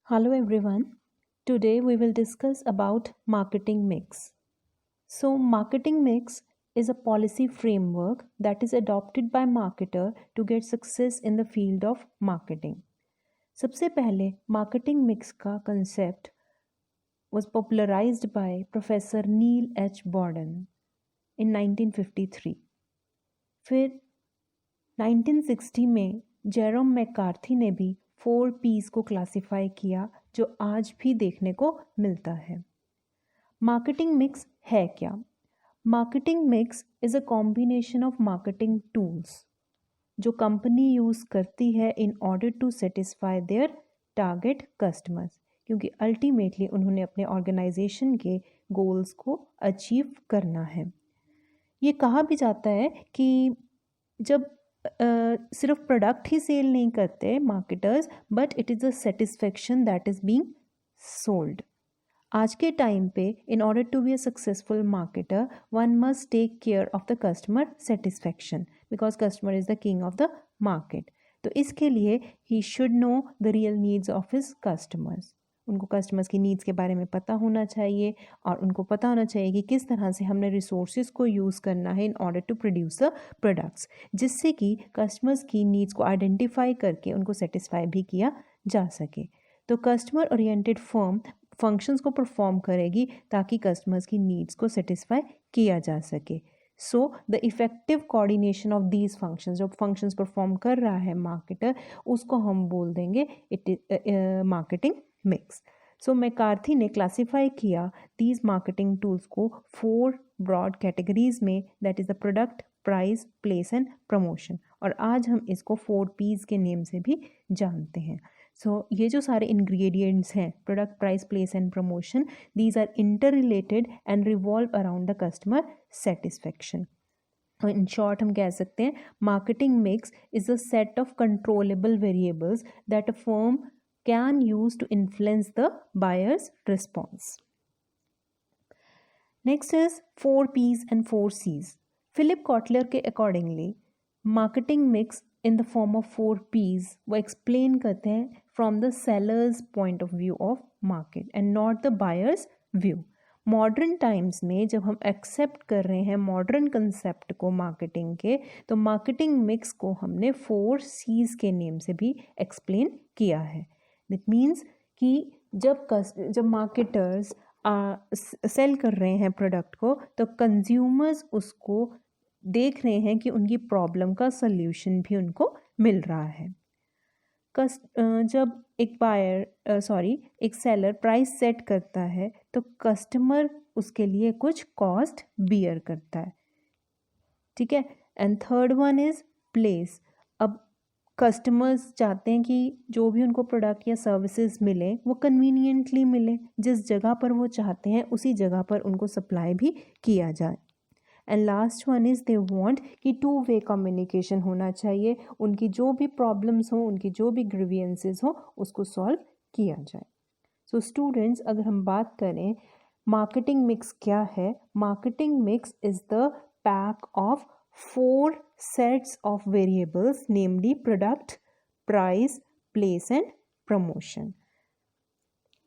Hello everyone. Today we will discuss about marketing mix. So marketing mix is a policy framework that is adopted by marketer to get success in the field of marketing. सबसे पहले marketing mix का concept was popularized by Professor Neil H. Borden in 1953. फिर 1960 में Jerome McCarthy ने भी 4 P's को classify किया जो आज भी देखने को मिलता है। मार्केटिंग मिक्स है क्या? Marketing mix is a combination of marketing tools जो कंपनी यूज़ करती है in order to satisfy their target customers, क्योंकि अल्टीमेटली उन्होंने अपने ऑर्गेनाइजेशन के गोल्स को अचीव करना है। ये कहा भी जाता है कि जब सिर्फ प्रोडक्ट ही सेल नहीं करते marketers, but it is a satisfaction that is being sold. आज के टाइम पे in order to be a successful marketer one must take care of the customer satisfaction because customer is the king of the market. तो इसके लिए he should know the real needs of his customers. उनको customers की needs के बारे में पता होना चाहिए और उनको पता होना चाहिए कि किस तरह से हमने रिसोर्सेज को यूज़ करना है in order to produce the products, जिससे कि कस्टमर्स की नीड्स को आइडेंटिफाई करके उनको सेटिस्फाई भी किया जा सके। तो कस्टमर ओरिएंटेड फर्म फंक्शंस को परफॉर्म करेगी ताकि कस्टमर्स की नीड्स को सेटिस्फाई किया जा सके। So the effective coordination of these functions, जो फंक्शंस परफॉर्म कर रहा है मार्केटर, उसको हम बोल देंगे it marketing mix. So McCarthy ने क्लासिफाई किया दीज मार्केटिंग टूल्स को 4 ब्रॉड कैटेगरीज में, that is the product, price, place and promotion. और आज हम इसको 4 P's के नेम से भी जानते हैं। सो ये जो सारे इंग्रेडिएंट्स हैं, product, price, place and promotion, these are interrelated and revolve around the customer satisfaction. In short हम कह सकते हैं marketing mix is a set of controllable variables that a firm can use to influence the buyer's response. Next is 4 P's and 4 C's. Philip Kotler के accordingly marketing mix in the form of 4 P's वो explain करते हैं from the seller's point of view of market and not the buyer's view. Modern times में जब हम accept कर रहे हैं मॉडर्न कंसेप्ट को मार्केटिंग के, तो मार्केटिंग मिक्स को हमने 4 C's के नेम से भी एक्सप्लेन किया है। दैट मीन्स कि जब मार्केटर्स सेल कर रहे हैं प्रोडक्ट को, तो कंज्यूमर्स उसको देख रहे हैं कि उनकी प्रॉब्लम का सल्यूशन भी उनको मिल रहा है। जब एक सेलर प्राइस सेट करता है तो कस्टमर उसके लिए कुछ कॉस्ट बियर करता है, ठीक है। And third one is place. अब कस्टमर्स चाहते हैं कि जो भी उनको प्रोडक्ट या सर्विसेज मिले वो कन्वीनियंटली मिले, जिस जगह पर वो चाहते हैं उसी जगह पर उनको सप्लाई भी किया जाए। And last one is they want कि 2 वे कम्युनिकेशन होना चाहिए, उनकी जो भी प्रॉब्लम्स हो, उनकी जो भी ग्रीवियंसेस हो, उसको सॉल्व किया जाए। सो स्टूडेंट्स, अगर हम बात करें मार्केटिंग मिक्स क्या है, marketing mix is the pack of 4 sets of variables, namely product, price, place and promotion.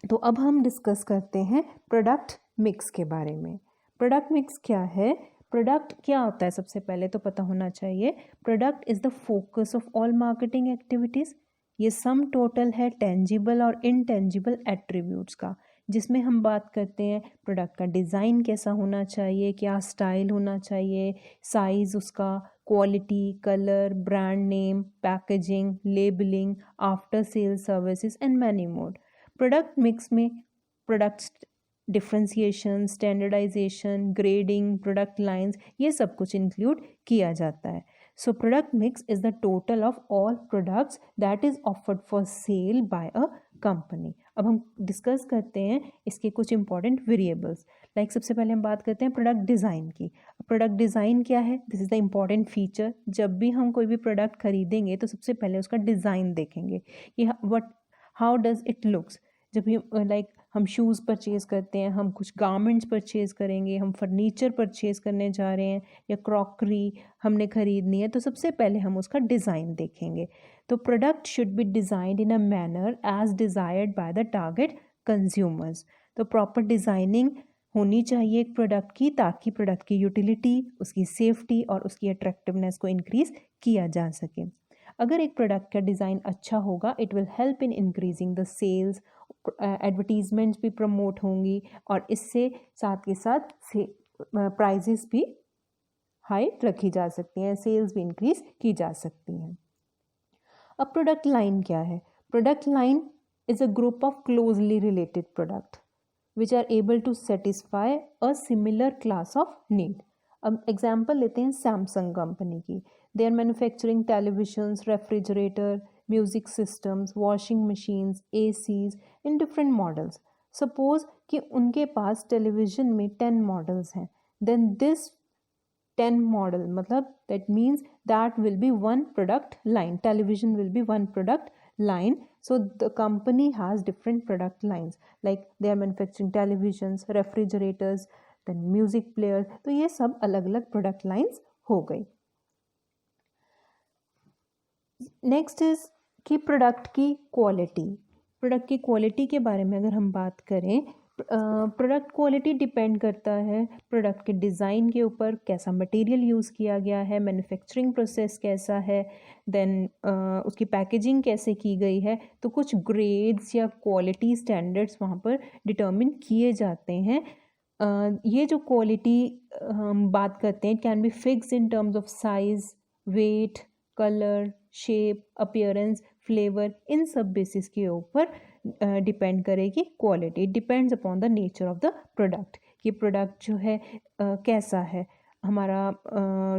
तो अब हम डिस्कस करते हैं प्रोडक्ट मिक्स के बारे में। प्रोडक्ट मिक्स क्या है? प्रोडक्ट क्या होता है सबसे पहले तो पता होना चाहिए। Product is the focus of all marketing activities. ये सम टोटल है टेंजिबल और इनटेंजिबल एट्रीब्यूट्स का, जिसमें हम बात करते हैं प्रोडक्ट का डिज़ाइन कैसा होना चाहिए, क्या स्टाइल होना चाहिए, साइज़ उसका, quality, colour, brand name, packaging, labelling, after sale services and many more. Product mix में products differentiation, standardisation, grading, product lines, ये सब कुछ इंक्लूड किया जाता है। So product mix is the total of all products that is offered for sale by a company. अब हम discuss करते हैं इसके कुछ इंपॉर्टेंट वेरिएबल्स। लाइक सबसे पहले हम बात करते हैं प्रोडक्ट डिज़ाइन की। प्रोडक्ट डिज़ाइन क्या है? This is the important feature. जब भी हम कोई भी प्रोडक्ट खरीदेंगे तो सबसे पहले उसका डिज़ाइन देखेंगे कि हाउ डज इट लुक्स। जब भी हम शूज़ परचेज़ करते हैं, हम कुछ गारमेंट्स परचेज़ करेंगे, हम फर्नीचर परचेज़ करने जा रहे हैं या क्रॉकरी हमने ख़रीदनी है, तो सबसे पहले हम उसका डिज़ाइन देखेंगे। तो product should be designed in a manner as desired by the target consumers. तो प्रॉपर डिज़ाइनिंग होनी चाहिए एक प्रोडक्ट की, ताकि प्रोडक्ट की यूटिलिटी, उसकी सेफ्टी और उसकी अट्रैक्टिवनेस को इंक्रीज़ किया जा सके। अगर एक प्रोडक्ट का डिज़ाइन अच्छा होगा, it will help in increasing the sales, advertisements भी प्रमोट होंगी और इससे साथ के साथ प्राइजेस भी हाई रखी जा सकती हैं, सेल्स भी इंक्रीज की जा सकती हैं। अब प्रोडक्ट लाइन क्या है? Product line is a group of closely related product which are able to satisfy a similar class of need. अब एग्जाम्पल लेते हैं सैमसंग कंपनी की। They are manufacturing televisions, refrigerator, music systems, washing machines, ACs in different models. Suppose कि उनके पास television में 10 models हैं, then this 10 model मतलब that means that will be one product line. Television will be one product line. So the company has different product lines, like they are manufacturing televisions, refrigerators, then music players. तो ये सब अलग अलग product lines हो गई। Next is कि product की quality. Product की क्वालिटी के बारे में अगर हम बात करें, प्रोडक्ट क्वालिटी डिपेंड करता है प्रोडक्ट के डिज़ाइन के ऊपर, कैसा मटेरियल यूज़ किया गया है, मैन्युफैक्चरिंग प्रोसेस कैसा है, देन उसकी पैकेजिंग कैसे की गई है। तो कुछ ग्रेड्स या क्वालिटी स्टैंडर्ड्स वहाँ पर डिटर्मिन किए जाते हैं। ये जो क्वालिटी हम बात करते हैं, it can be fix in terms of size, weight, colour, shape, appearance, flavour, इन सब बेसिस के ऊपर डिपेंड करेगी quality. Depends upon the nature of the product कि प्रोडक्ट जो है कैसा है, हमारा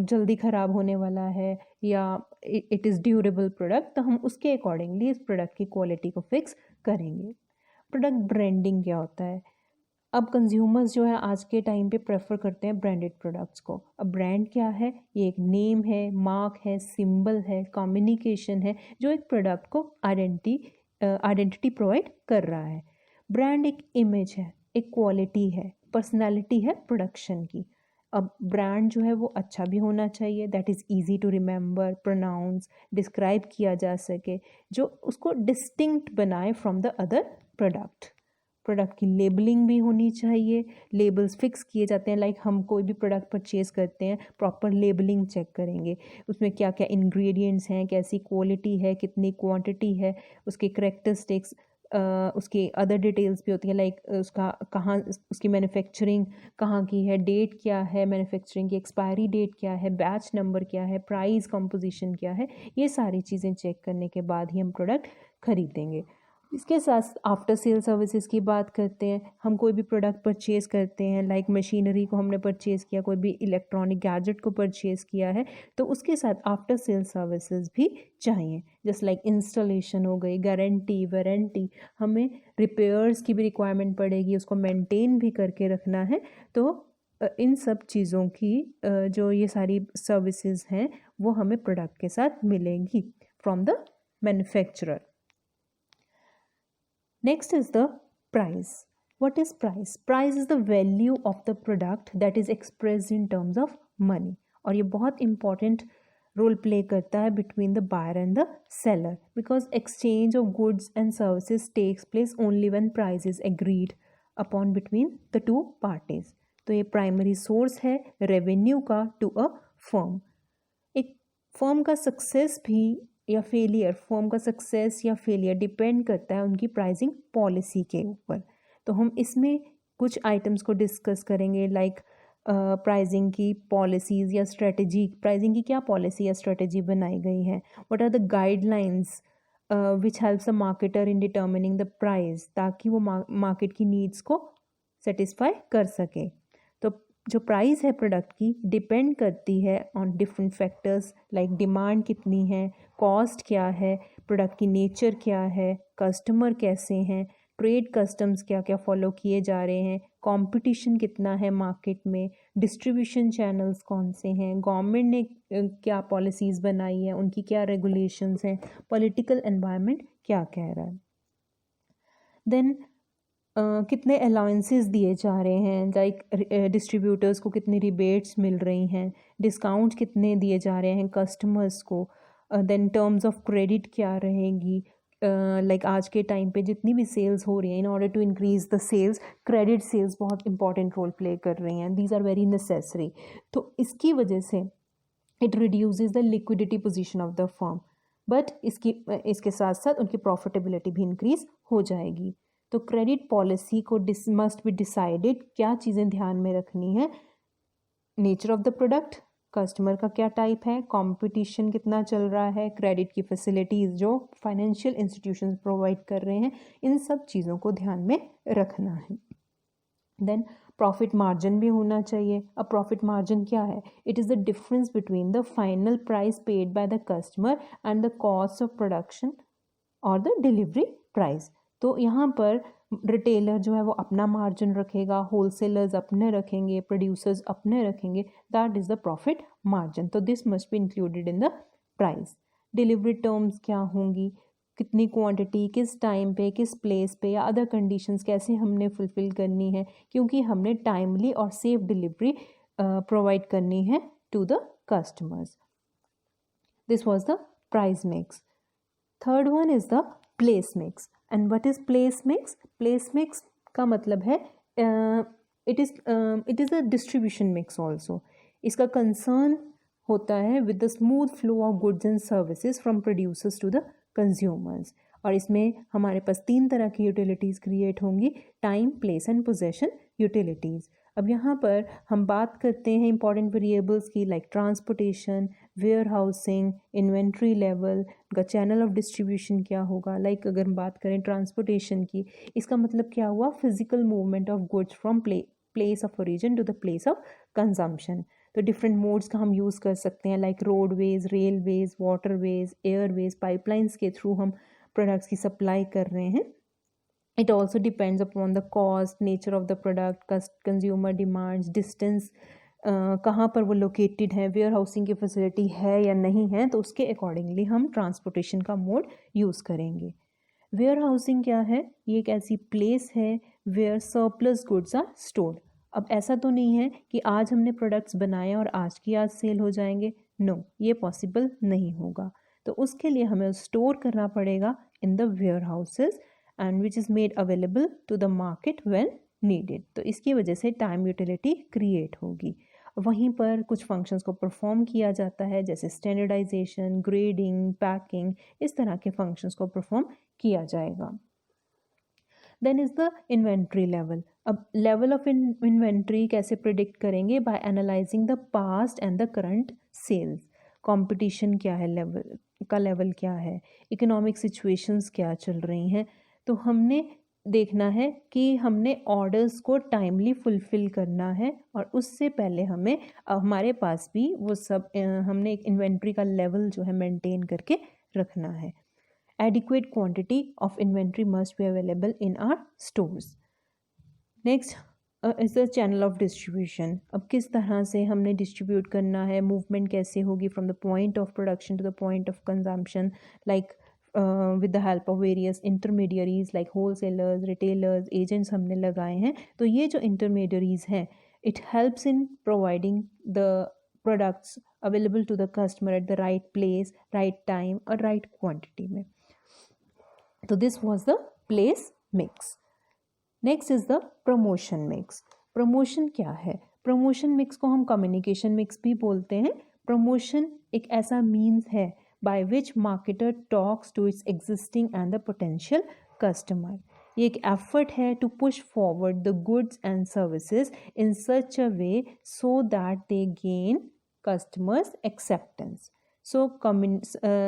जल्दी ख़राब होने वाला है या इट इज़ ड्यूरेबल प्रोडक्ट, तो हम उसके अकॉर्डिंगली इस प्रोडक्ट की क्वालिटी को फिक्स करेंगे। प्रोडक्ट ब्रांडिंग क्या होता है? अब कंज्यूमर्स जो है आज के टाइम पे प्रेफर करते हैं ब्रांडेड प्रोडक्ट्स को। अब ब्रांड क्या है? ये एक नेम है, मार्क है, सिंबल है, कम्युनिकेशन है, जो एक प्रोडक्ट को आइडेंटिटी प्रोवाइड कर रहा है। ब्रांड एक इमेज है, एक क्वालिटी है, पर्सनैलिटी है प्रोडक्शन की। अब ब्रांड जो है वो अच्छा भी होना चाहिए, that is easy to remember, pronounce, describe किया जा सके, जो उसको डिस्टिंक्ट बनाए from the other product. Product की लेबलिंग भी होनी चाहिए, लेबल्स फिक्स किए जाते हैं, लाइक हम कोई भी प्रोडक्ट परचेज़ करते हैं, प्रॉपर लेबलिंग चेक करेंगे, उसमें क्या क्या इंग्रेडिएंट्स हैं, कैसी क्वालिटी है, कितनी क्वांटिटी है, उसके करेक्टरिस्टिक्स, उसके अदर डिटेल्स भी होती हैं, लाइक उसका कहाँ, उसकी मैन्युफैक्चरिंग कहाँ की है, डेट क्या है मैन्युफैक्चरिंग की, एक्सपायरी डेट क्या है, बैच नंबर क्या है, प्राइस कंपोजिशन क्या है। ये सारी चीज़ें चेक करने के बाद ही हम प्रोडक्ट खरीदेंगे। इसके साथ आफ्टर सेल सर्विसेज की बात करते हैं। हम कोई भी प्रोडक्ट परचेज़ करते हैं, लाइक मशीनरी को हमने परचेज़ किया, कोई भी इलेक्ट्रॉनिक गैजेट को परचेज़ किया है, तो उसके साथ आफ्टर सेल सर्विसेज भी चाहिए, जस्ट लाइक इंस्टॉलेशन हो गई, गारंटी, वारंटी, हमें रिपेयर्स की भी रिक्वायरमेंट पड़ेगी, उसको मेंटेन भी करके रखना है। तो इन सब चीज़ों की जो ये सारी सर्विसेज हैं वो हमें प्रोडक्ट के साथ मिलेंगी from the manufacturer. Next is the price. What is price? Price is the value of the product that is expressed in terms of money. और ये बहुत important role play करता है between the buyer and the seller, because exchange of goods and services takes place only when price is agreed upon between the two parties. तो ये primary source है revenue का to a firm. एक firm का success भी या failure, firm का success या फेलियर डिपेंड करता है उनकी प्राइसिंग पॉलिसी के ऊपर। तो हम इसमें कुछ आइटम्स को डिस्कस करेंगे, लाइक प्राइसिंग की पॉलिसीज़ या स्ट्रेटजी। प्राइसिंग की क्या पॉलिसी या स्ट्रेटजी बनाई गई है? What are the guidelines which helps a marketer in determining the price, ताकि वो मार्केट की नीड्स को सेटिस्फाई कर सके। तो जो प्राइस है प्रोडक्ट की डिपेंड करती है on different factors, like demand कितनी है, कॉस्ट क्या है, प्रोडक्ट की नेचर क्या है, कस्टमर कैसे हैं, ट्रेड कस्टम्स क्या क्या फॉलो किए जा रहे हैं, कंपटीशन कितना है मार्केट में, डिस्ट्रीब्यूशन चैनल्स कौन से हैं, गवर्नमेंट ने क्या पॉलिसीज़ बनाई है, उनकी क्या रेगुलेशंस हैं, पॉलिटिकल एनवायरनमेंट क्या कह रहा है। देन कितने अलाउंसेस दिए जा रहे हैं, लाइक डिस्ट्रीब्यूटर्स को कितनी रिबेट्स मिल रही हैं, डिस्काउंट कितने दिए जा रहे हैं कस्टमर्स को, देन टर्म्स ऑफ क्रेडिट क्या रहेगी, लाइक आज के टाइम पे जितनी भी सेल्स हो रही हैं, in order to increase the sales credit sales बहुत इंपॉर्टेंट रोल प्ले कर रही हैं, दीज आर वेरी नेसेसरी। तो इसकी वजह से it reduces the liquidity position of the firm, but इसके साथ साथ उनकी प्रॉफिटेबिलिटी भी इंक्रीज हो जाएगी। तो क्रेडिट पॉलिसी को मस्ट बी डिसाइडेड, क्या चीज़ें ध्यान में रखनी है, nature of the product, customer का क्या टाइप है, कंपटीशन कितना चल रहा है, क्रेडिट की फैसिलिटीज़ जो फाइनेंशियल इंस्टीट्यूशंस प्रोवाइड कर रहे हैं, इन सब चीज़ों को ध्यान में रखना है। देन प्रॉफिट मार्जिन भी होना चाहिए। अब प्रॉफिट मार्जिन क्या है? It is the difference between the final price paid by the customer and the cost of production और द डिलीवरी प्राइस। तो यहाँ पर रिटेलर जो है वो अपना मार्जिन रखेगा, होलसेलर्स अपने रखेंगे, प्रोड्यूसर्स अपने रखेंगे, that is the profit margin. तो this must be included in the price. Delivery terms क्या होंगी, कितनी क्वांटिटी, किस टाइम पे, किस प्लेस पे, या अदर कंडीशंस कैसे हमने फुलफ़िल करनी है, क्योंकि हमने टाइमली और सेफ डिलीवरी प्रोवाइड करनी है to the customers. This was the price mix. Third one is the place mix. And what is place mix? Place mix का मतलब है it is a distribution mix also. इसका concern होता है with the smooth flow of goods and services from producers to the consumers. और इसमें हमारे पास 3 तरह की यूटिलिटीज़ क्रिएट होंगी, time, place and possession utilities. अब यहाँ पर हम बात करते हैं इंपॉर्टेंट वेरिएबल्स की, like transportation, warehousing, inventory level, का चैनल ऑफ डिस्ट्रीब्यूशन क्या होगा। लाइक अगर हम बात करें ट्रांसपोर्टेशन की, इसका मतलब क्या हुआ, physical movement of goods from place of origin to the place of consumption. तो डिफरेंट मोड्स का हम यूज़ कर सकते हैं, like roadways, railways, waterways, airways, pipelines के थ्रू हम प्रोडक्ट्स की सप्लाई कर रहे हैं। It also depends upon the cost, nature of the product, consumer demands, distance, कहाँ पर वो लोकेटेड है, वेयर हाउसिंग की फैसिलिटी है या नहीं है, तो उसके अकॉर्डिंगली हम ट्रांसपोर्टेशन का मोड यूज़ करेंगे। वेयर हाउसिंग क्या है? ये एक ऐसी प्लेस है where surplus goods are stored. अब ऐसा तो नहीं है कि आज हमने प्रोडक्ट्स बनाए और आज की आज सेल हो जाएंगे, नो, ये पॉसिबल नहीं होगा। तो उसके लिए हमें स्टोर करना पड़ेगा in the warehouses and which is made available to the market when needed. तो इसकी वजह से टाइम यूटिलिटी क्रिएट होगी। वहीं पर कुछ फंक्शंस को परफॉर्म किया जाता है, जैसे स्टैंडर्डाइजेशन, ग्रेडिंग, पैकिंग, इस तरह के फंक्शंस को परफॉर्म किया जाएगा। Then is the inventory level. अब लेवल ऑफ इन्वेंट्री कैसे प्रिडिक्ट करेंगे? By analysing the past and the current sales. Competition क्या है, लेवल क्या है, इकोनॉमिक सिचुएशंस क्या चल रही हैं। तो हमने देखना है कि हमने ऑर्डर्स को टाइमली फुलफ़िल करना है, और उससे पहले हमें हमारे पास भी वो सब हमने एक इन्वेंट्री का लेवल जो है मेंटेन करके रखना है। Adequate quantity of inventory must be available in our stores. Next is the channel of distribution. अब किस तरह से हमने डिस्ट्रीब्यूट करना है, मूवमेंट कैसे होगी from the point of production to the point of consumption, like with the help of various intermediaries like wholesalers, retailers, agents हमने लगाए हैं। तो ये जो intermediaries हैं, it helps in providing the products available to the customer at the right place, right time और right quantity में। तो this was the place mix. Next is the promotion mix. Promotion क्या है? प्रमोशन मिक्स को हम communication mix भी बोलते हैं। प्रमोशन एक ऐसा मीन्स है by which marketer talks to its existing and the potential customer. ये एक एफर्ट है to push forward the goods and services in such a way so that they gain customers acceptance. So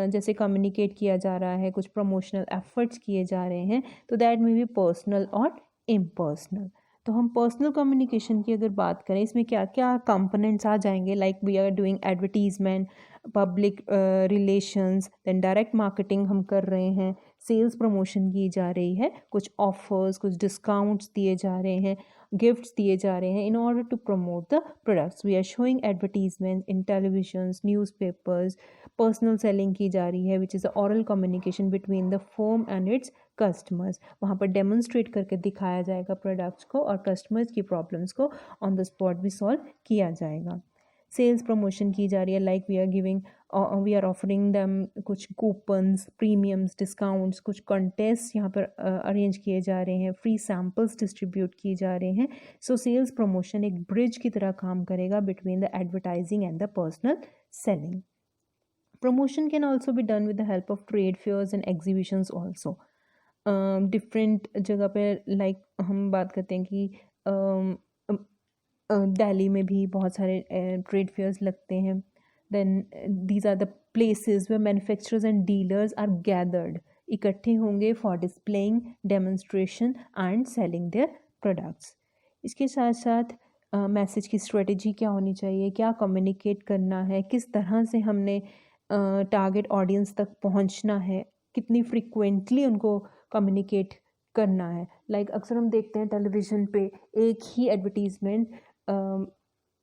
जैसे communicate किया जा रहा है, कुछ promotional efforts किए जा रहे हैं, तो दैट मे बी पर्सनल और इम्पर्सनल। तो हम पर्सनल कम्युनिकेशन की अगर बात करें, इसमें क्या क्या कंपोनेंट्स आ जाएंगे, like we are doing advertisement, public relations, then direct marketing हम कर रहे हैं, सेल्स प्रमोशन की जा रही है, कुछ ऑफर्स, कुछ डिस्काउंट्स दिए जा रहे हैं, गिफ्ट्स दिए जा रहे हैं in order to promote the products. We are showing advertisement in televisions, newspapers. Personal selling की जा रही है which is the oral communication between the firm and its customers. वहाँ पर डेमोन्स्ट्रेट करके दिखाया जाएगा प्रोडक्ट्स को और कस्टमर्स की प्रॉब्लम्स को ऑन द स्पॉट भी सॉल्व किया जाएगा। सेल्स प्रमोशन की जा रही है, like we are offering them कुछ कूपन्स, प्रीमियम्स, डिस्काउंट्स, कुछ कंटेस्ट यहाँ पर अरेंज किए जा रहे हैं, फ्री सैम्पल्स डिस्ट्रीब्यूट किए जा रहे हैं। सो सेल्स प्रमोशन एक ब्रिज की तरह काम करेगा between the advertising and the personal selling. Promotion can also be done with the help of trade fairs and exhibitions also. Different जगह पे लाइक हम बात करते हैं कि दिल्ली में भी बहुत सारे ट्रेड फेयर्स लगते हैं। Then these are the places where manufacturers and dealers are gathered, इकट्ठे होंगे for displaying, demonstration and selling their products. इसके साथ साथ मैसेज की स्ट्रेटजी क्या होनी चाहिए, क्या कम्युनिकेट करना है, किस तरह से हमने टारगेट ऑडियंस तक पहुंचना है, कितनी फ्रिक्वेंटली उनको कम्युनिकेट करना है। लाइक अक्सर हम देखते हैं टेलीविज़न पे एक ही एडवर्टीज़मेंट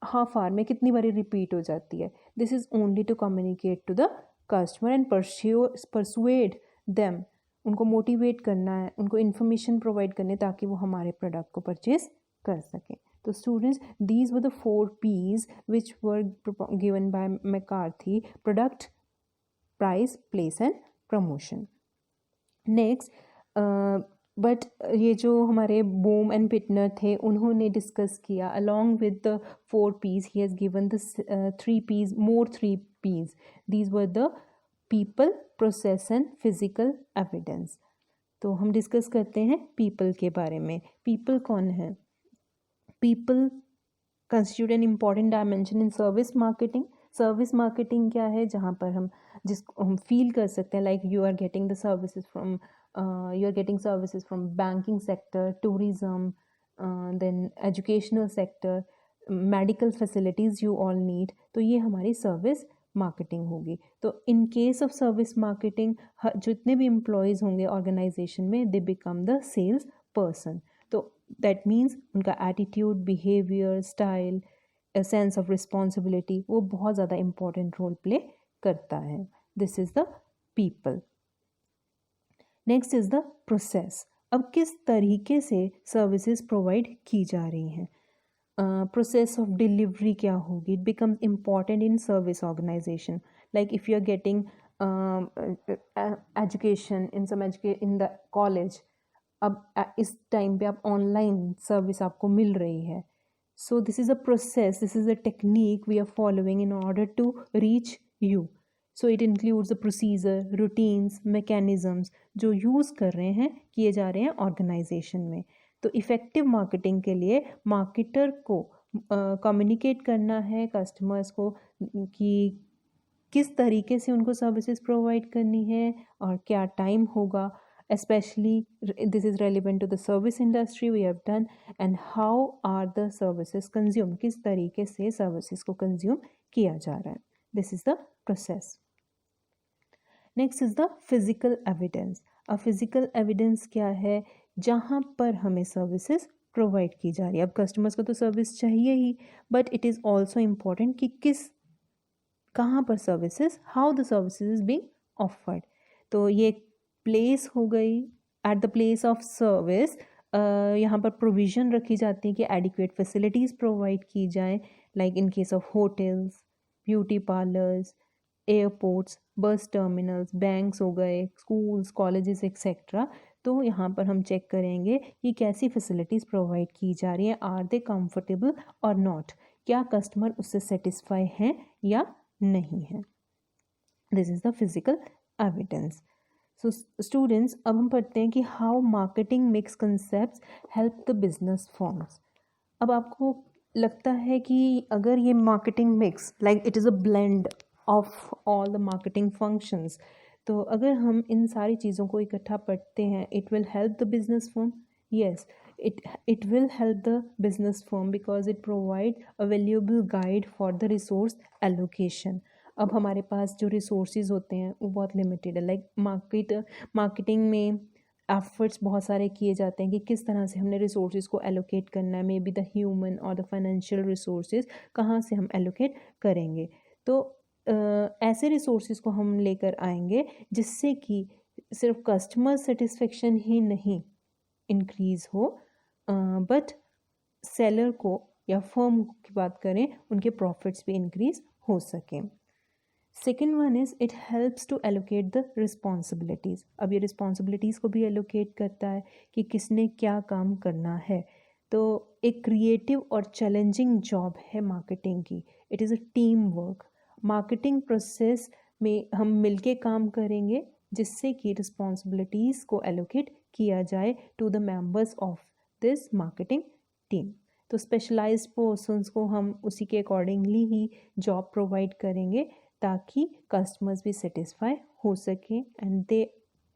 हाफ आवर में कितनी बारी रिपीट हो जाती है। This is only to communicate to the customer and persuade them, उनको मोटिवेट करना है, उनको इन्फॉर्मेशन प्रोवाइड करने ताकि वो हमारे प्रोडक्ट को परचेज कर सकें। तो students, these were the 4 P's which were given by McCarthy: product, price, place and promotion. Next, but ये जो हमारे बोम एंड पिटनर थे उन्होंने डिस्कस किया along with the 4 P's, he has given the 3 P's, more 3 P's. These were the people, process and physical evidence. तो हम discuss करते हैं people के बारे में। people कौन है? people constitute an important dimension in service marketing. Service marketing क्या है? जहाँ पर जिसको हम फील कर सकते हैं, like you are getting the services from banking sector, tourism, then educational sector, medical facilities you all need. तो ये हमारी सर्विस मार्केटिंग होगी। तो in case of service marketing जितने भी एम्प्लॉयज़ होंगे ऑर्गेनाइजेशन में, they become the sales person. तो दैट मीन्स उनका attitude, behaviour, style, sense of responsibility वो बहुत ज़्यादा इम्पॉर्टेंट रोल प्ले करता है। This is the people. Next is the process. अब किस तरीके से सर्विसेज प्रोवाइड की जा रही हैं? प्रोसेस ऑफ डिलीवरी क्या होगी? It becomes important in service organization. Like if you are getting education in the college, अब इस टाइम पे आप ऑनलाइन सर्विस आपको मिल रही है। So this is a process, this is a technique we are following in order to reach you. So it includes the procedure, routines, mechanisms जो use कर रहे हैं, किए जा रहे हैं ऑर्गेनाइजेशन में। तो इफ़ेक्टिव मार्केटिंग के लिए मार्केटर को कम्युनिकेट करना है कस्टमर्स को कि किस तरीके से उनको सर्विसेज प्रोवाइड करनी है और क्या टाइम होगा। Especially this is relevant to the service industry we have done, and how are the services consumed, किस तरीके से services को consume किया जा रहा है। This is the process. Next is the physical evidence. अब physical evidence क्या है? जहाँ पर हमें services provide की जा रही है। अब customers को तो service चाहिए ही, but it is also important कि कहाँ पर services, how the services is being offered. तो ये प्लेस हो गई। At the place of service यहाँ पर प्रोविज़न रखी जाती है कि एडिक्वेट फैसिलिटीज़ प्रोवाइड की जाए, like in case of hotels, beauty parlours, airports, बस टर्मिनल्स, बैंक्स हो गए, स्कूल्स, कॉलेजेस एक्सेट्रा। तो यहाँ पर हम चेक करेंगे कि कैसी फैसिलिटीज़ प्रोवाइड की जा रही हैं, आर दे कंफर्टेबल और नॉट, क्या कस्टमर उससे सेटिस्फाई हैं या नहीं है। This is the physical evidence. So students, अब हम पढ़ते हैं कि how marketing mix concept help the business forms. अब आपको लगता है कि अगर ये marketing mix, like it is a blend of all the marketing functions, तो अगर हम इन सारी चीज़ों को इकट्ठा पढ़ते हैं, it will help the business form. Yes, it will help the business firm because it provide a valuable guide for the resource allocation. अब हमारे पास जो रिसोर्सेज होते हैं वो बहुत लिमिटेड है। लाइक मार्केटिंग में एफर्ट्स बहुत सारे किए जाते हैं कि किस तरह से हमने रिसोर्सेज को एलोकेट करना है, मे बी द ह्यूमन और द फाइनेंशियल रिसोर्सेज कहाँ से हम एलोकेट करेंगे। तो ऐसे रिसोर्सेज को हम लेकर आएंगे जिससे कि सिर्फ कस्टमर सेटिस्फेक्शन ही नहीं इंक्रीज़ हो, बट सेलर को या फर्म की बात करें उनके प्रॉफिट्स भी इंक्रीज हो सकें। Second one is it helps to allocate the responsibilities. अब ये रिस्पॉन्सिबिलिटीज़ को भी एलोकेट करता है कि किसने क्या काम करना है। तो एक क्रिएटिव और चैलेंजिंग जॉब है मार्केटिंग की। It is a team work. Marketing process में हम मिलके काम करेंगे जिससे कि रिस्पॉन्सिबिलिटीज़ को एलोकेट किया जाए to the members of this marketing team. तो स्पेशलाइज्ड पर्सन्स को हम उसी के अकॉर्डिंगली ही जॉब प्रोवाइड करेंगे ताकि कस्टमर्स भी सेटिस्फाई हो सकें and they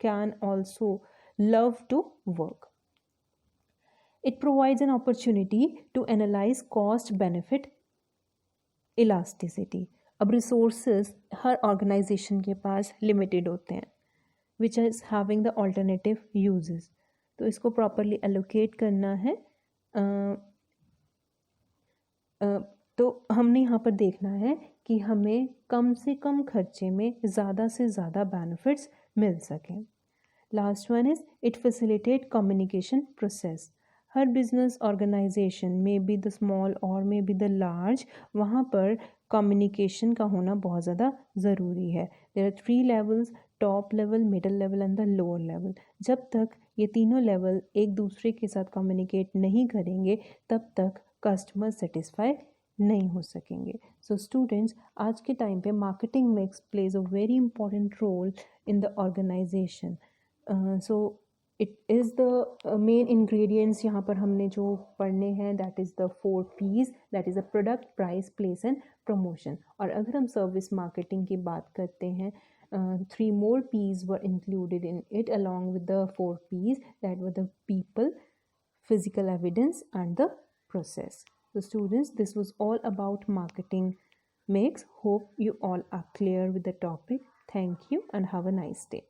can also love to work. It provides an opportunity to analyze cost benefit elasticity. अब रिसोर्सेज हर ऑर्गेनाइजेशन के पास लिमिटेड होते हैं which is having the alternative uses. तो इसको प्रॉपरली एलोकेट करना है। तो हमने यहाँ पर देखना है कि हमें कम से कम खर्चे में ज़्यादा से ज़्यादा बेनिफिट्स मिल सकें। Last one is it facilitate communication process. हर बिजनेस ऑर्गेनाइजेशन में बी द स्मॉल और में बी द लार्ज, वहाँ पर कम्युनिकेशन का होना बहुत ज़्यादा ज़रूरी है। There are 3 levels, top level, middle level and the lower level. जब तक ये तीनों लेवल एक दूसरे के साथ कम्युनिकेट नहीं करेंगे तब तक कस्टमर सेटिस्फाई नहीं हो सकेंगे। सो स्टूडेंट्स, आज के टाइम पे marketing mix plays a very important role in the organization. So it is the main ingredients यहाँ पर हमने जो पढ़ने हैं that is the 4 P's, that is a product, price, place and promotion. और अगर हम सर्विस मार्केटिंग की बात करते हैं, 3 more P's were included in it along with the 4 P's, that were the people, physical evidence and the process. So students, this was all about marketing mix. Hope you all are clear with the topic. Thank you and have a nice day.